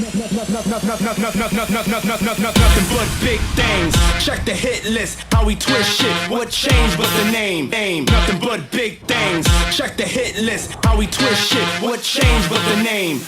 Nothing but big things. Check the hit list. How we twist shit. What changed but the name? Nothing but big things. Check the hit list. How we twist shit. What changed but the name?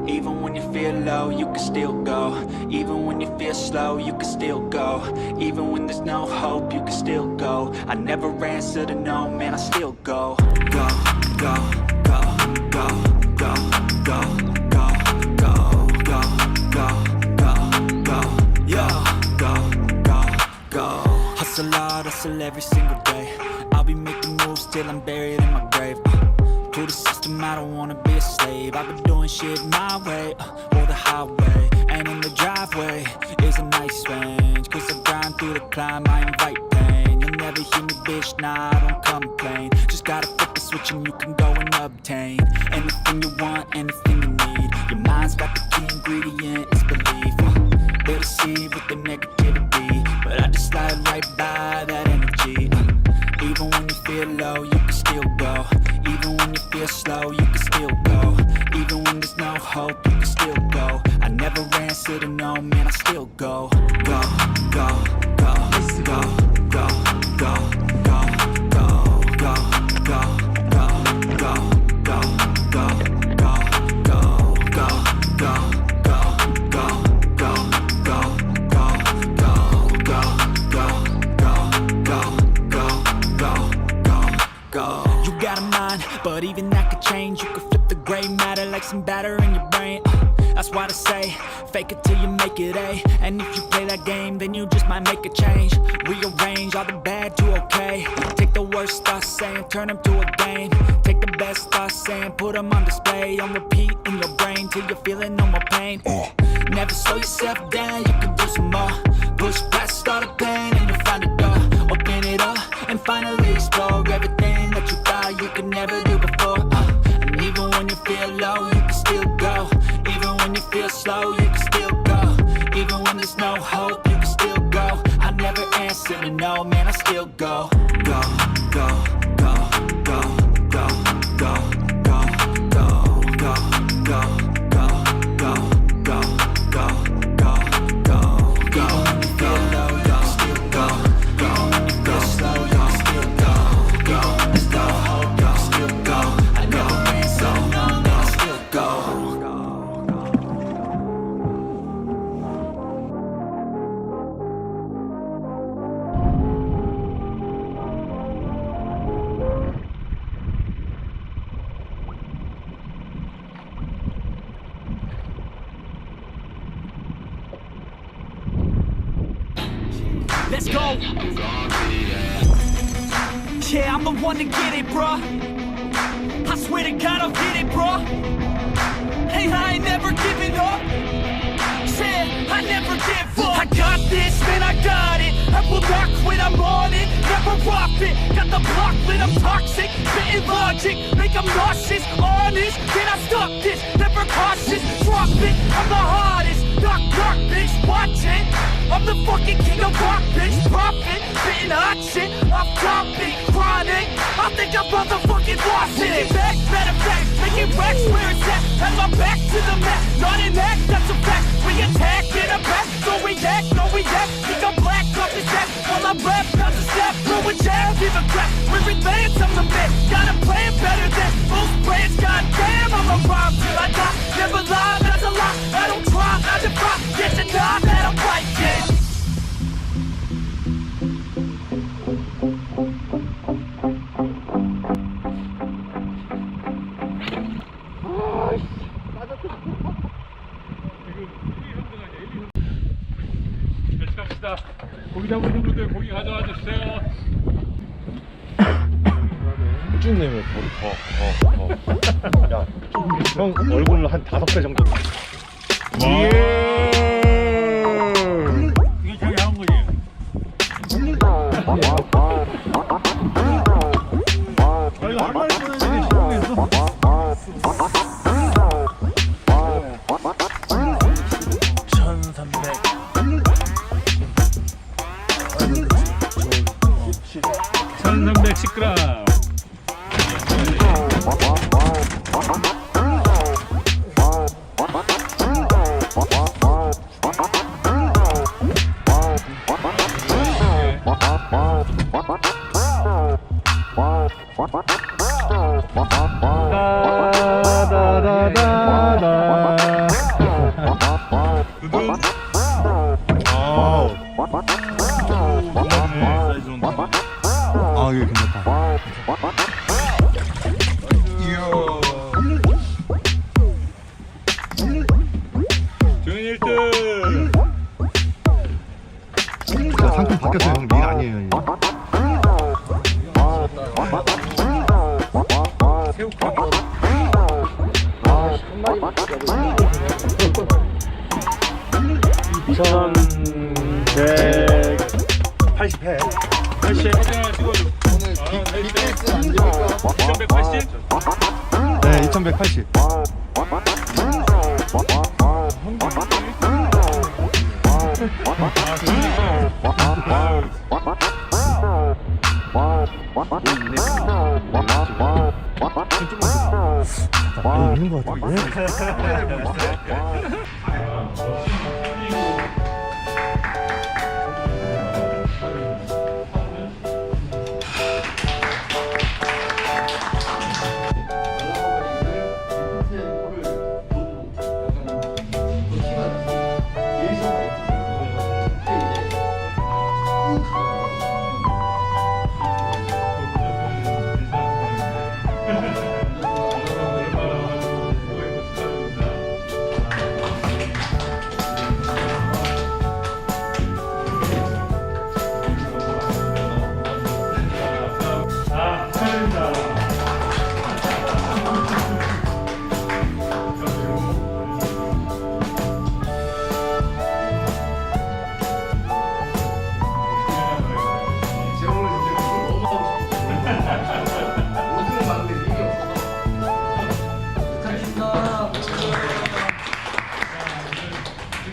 Even when you feel low, you can still go. Even when you feel slow, you can still go. Even when there's no hope, you can still go. I never answer to no, man, I still go. Go, go, go, go, go, go, go, go, go, go, go, go, yo, go, go, go. Hustle hard, hustle every single day. I'll be making moves till I'm buried in my grave. To the system, I don't wanna be a slave. I've been doing shit my way, or the highway. And in the driveway is a nice range. Cause I grind through the climb, I invite pain. You'll never hear me, bitch, nah, I don't complain. Just gotta flip the switch and you can go and obtain anything you want, anything you need. Your mind's got the key ingredient, it's belief. They deceive with the negativity, but I just slide right by that energy. Even when you feel low, you can still go. Even when you feel slow, you can still go. Even when there's no hope, you can still go. I never answer to no, man, I still go. Go, go, go, go, go, go, go, go, go, go, go, go, go, go, go, go, go, go, go. mixing batter in your brain. That's why they say, fake it till you make it A. And if you play that game, then you just might make a change. Rearrange all the bad to okay. Take the worst thoughts saying, turn them to a game. Take the best thoughts saying, put them on display. On repeat in your brain till you're feeling no more pain. Never slow yourself down, you can do some more. Push past all the pain and you'll find a door. Open it up and finally explore everything that you thought you could never do before. And even when you feel low, you can still go. Even when you feel slow, you can still go. Even when there's no hope, you can still go. I never answer to no, man, I still go. Go, go, go, go, go, go, go, go, go, go, go, go, go, go, go, go, go. Go, low, you still go. Go, go, slow, you still go. Go, there's no hope, you still go. I never answer to no, man, I still go. Let's go. Yeah, I'm the one to get it, bro. I swear to God, I'll get it, bro. Hey, I ain't never giving up. Yeah, I never give up. I got this, man, I got it. I will not quit, I'm on it. Never off it. Got the block lit, I'm toxic. Spitting logic, make them nauseous. Honest, can I stop this? Never cautious, drop it. I'm the hardest. Knock, knock, bitch, watch it. I'm the fucking king of rock, bitch. Profit, spitting hot shit. Off topic, chronic. I think I'm motherfucking lost it. Taking back, matter of fact, making racks where it's at. Have my back to the mat, not an act, that's a fact. We attack in a back, don't react, no react. Think I'm black, off his back. While I rap, bounce a step, throw a jab, give a crap. We're advanced, I'm the man. Got a plan better than most brands. Goddamn, I'm a rhyme till I die. Never lie, that's a lie. I don't try, I defy. Get to die, that I'm right, yeah. 갑시다. 고기 잡으신 분들 고기 가져와 주세요. 쭉 내면 더. 야, 형 얼굴 한 5배 정도. 예. 이게 자기 한 거지. 이거 한 마리 보내는 게 시범했어. 1310g. 아, 이거 괜찮다. 조윤 1등. 자, 상품 바뀌었어요, 형. 일 아니에요. 이거. 회. 80. 오늘 빅베이스 안 됩니까? 2180? 네, 2180. 있는 것 같은데?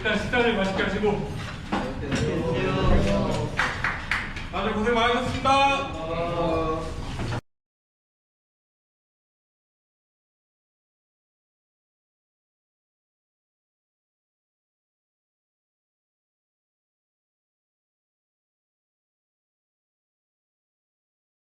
일단 식사를 맛있게 하시고. 다들 고생 많으셨습니다.